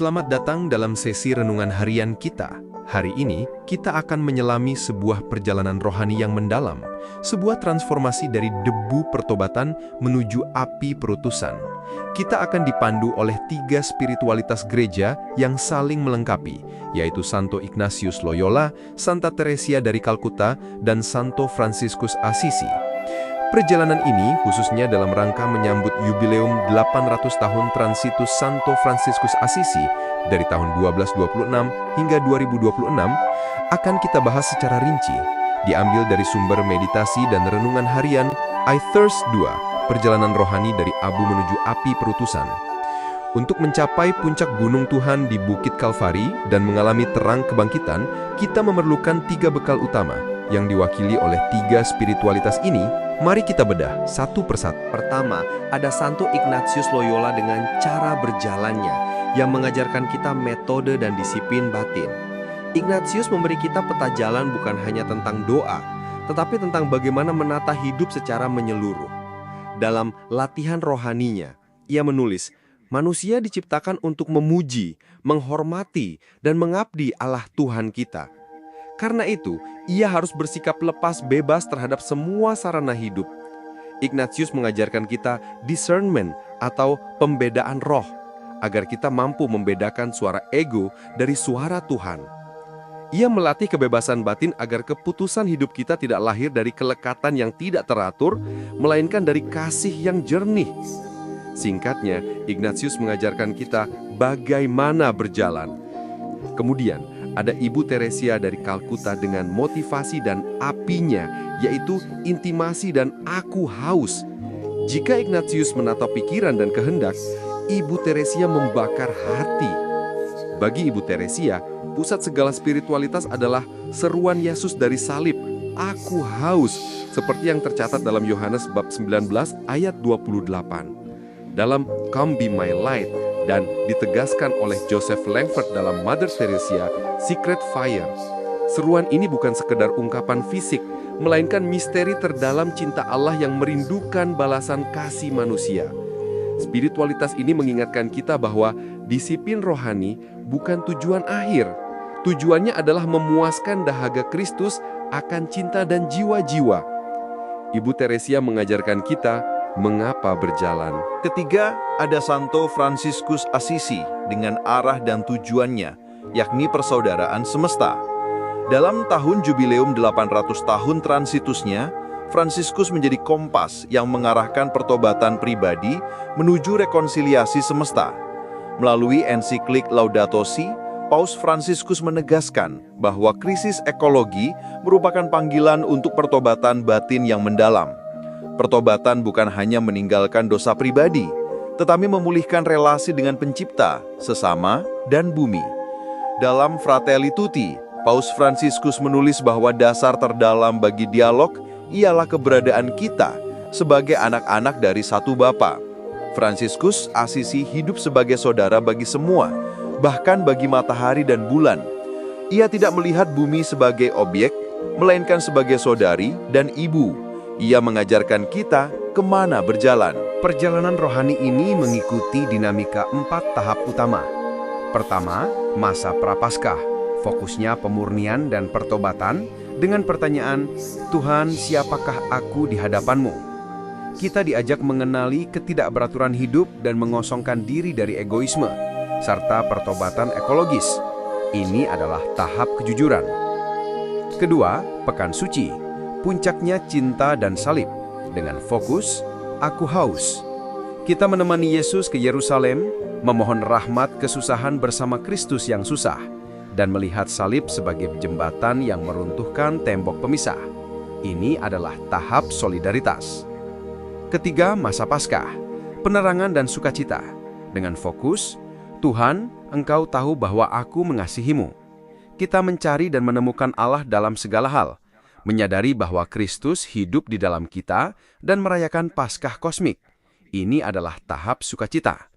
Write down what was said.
Selamat datang dalam sesi renungan harian kita. Hari ini, kita akan menyelami sebuah perjalanan rohani yang mendalam, sebuah transformasi dari debu pertobatan menuju api perutusan. Kita akan dipandu oleh 3 spiritualitas gereja yang saling melengkapi, yaitu Santo Ignatius Loyola, Santa Teresia dari Kalkuta, dan Santo Fransiskus Assisi. Perjalanan ini khususnya dalam rangka menyambut yubileum 800 tahun transitus Santo Fransiskus Assisi dari tahun 1226 hingga 2026 akan kita bahas secara rinci, diambil dari sumber meditasi dan renungan harian I Thirst 2, perjalanan rohani dari abu menuju api perutusan. Untuk mencapai puncak gunung Tuhan di Bukit Kalvari dan mengalami terang kebangkitan, kita memerlukan 3 bekal utama yang diwakili oleh 3 spiritualitas ini. Mari kita bedah satu persatu. Pertama, ada Santo Ignatius Loyola dengan cara berjalannya yang mengajarkan kita metode dan disiplin batin. Ignatius memberi kita peta jalan bukan hanya tentang doa, tetapi tentang bagaimana menata hidup secara menyeluruh. Dalam latihan rohaninya, ia menulis, manusia diciptakan untuk memuji, menghormati, dan mengabdi Allah Tuhan kita. Karena itu, ia harus bersikap lepas bebas terhadap semua sarana hidup. Ignatius mengajarkan kita discernment atau pembedaan roh, agar kita mampu membedakan suara ego dari suara Tuhan. Ia melatih kebebasan batin agar keputusan hidup kita tidak lahir dari kelekatan yang tidak teratur, melainkan dari kasih yang jernih. Singkatnya, Ignatius mengajarkan kita bagaimana berjalan. Kemudian, ada Ibu Teresia dari Kalkuta dengan motivasi dan apinya, yaitu intimasi dan aku haus. Jika Ignatius menata pikiran dan kehendak, Ibu Teresia membakar hati. Bagi Ibu Teresia, pusat segala spiritualitas adalah seruan Yesus dari salib, aku haus, seperti yang tercatat dalam Yohanes bab 19 ayat 28. Dalam Come Be My Light, dan ditegaskan oleh Joseph Langford dalam Mother Teresa, Secret Fire. Seruan ini bukan sekedar ungkapan fisik, melainkan misteri terdalam cinta Allah yang merindukan balasan kasih manusia. Spiritualitas ini mengingatkan kita bahwa disiplin rohani bukan tujuan akhir. Tujuannya adalah memuaskan dahaga Kristus akan cinta dan jiwa-jiwa. Ibu Teresia mengajarkan kita mengapa berjalan. Ketiga, ada Santo Fransiskus Assisi dengan arah dan tujuannya, yakni persaudaraan semesta. Dalam tahun jubileum 800 tahun transitusnya, Fransiskus menjadi kompas yang mengarahkan pertobatan pribadi menuju rekonsiliasi semesta. Melalui ensiklik Laudato Si, Paus Fransiskus menegaskan bahwa krisis ekologi merupakan panggilan untuk pertobatan batin yang mendalam. Pertobatan bukan hanya meninggalkan dosa pribadi, tetapi memulihkan relasi dengan pencipta, sesama, dan bumi. Dalam Fratelli Tutti, Paus Fransiskus menulis bahwa dasar terdalam bagi dialog ialah keberadaan kita sebagai anak-anak dari satu Bapa. Fransiskus Assisi hidup sebagai saudara bagi semua, bahkan bagi matahari dan bulan. Ia tidak melihat bumi sebagai objek, melainkan sebagai saudari dan ibu. Ia mengajarkan kita kemana berjalan. Perjalanan rohani ini mengikuti dinamika 4 tahap utama. Pertama, masa Prapaskah, fokusnya pemurnian dan pertobatan dengan pertanyaan, Tuhan, siapakah aku di hadapan-Mu? Kita diajak mengenali ketidakberaturan hidup dan mengosongkan diri dari egoisme, serta pertobatan ekologis. Ini adalah tahap kejujuran. Kedua, Pekan Suci. Puncaknya cinta dan salib, dengan fokus, aku haus. Kita menemani Yesus ke Yerusalem, memohon rahmat kesusahan bersama Kristus yang susah, dan melihat salib sebagai jembatan yang meruntuhkan tembok pemisah. Ini adalah tahap solidaritas. Ketiga, masa Paskah, penerangan dan sukacita, dengan fokus, Tuhan, Engkau tahu bahwa aku mengasihi-Mu. Kita mencari dan menemukan Allah dalam segala hal, menyadari bahwa Kristus hidup di dalam kita dan merayakan Paskah kosmik. Ini adalah tahap sukacita.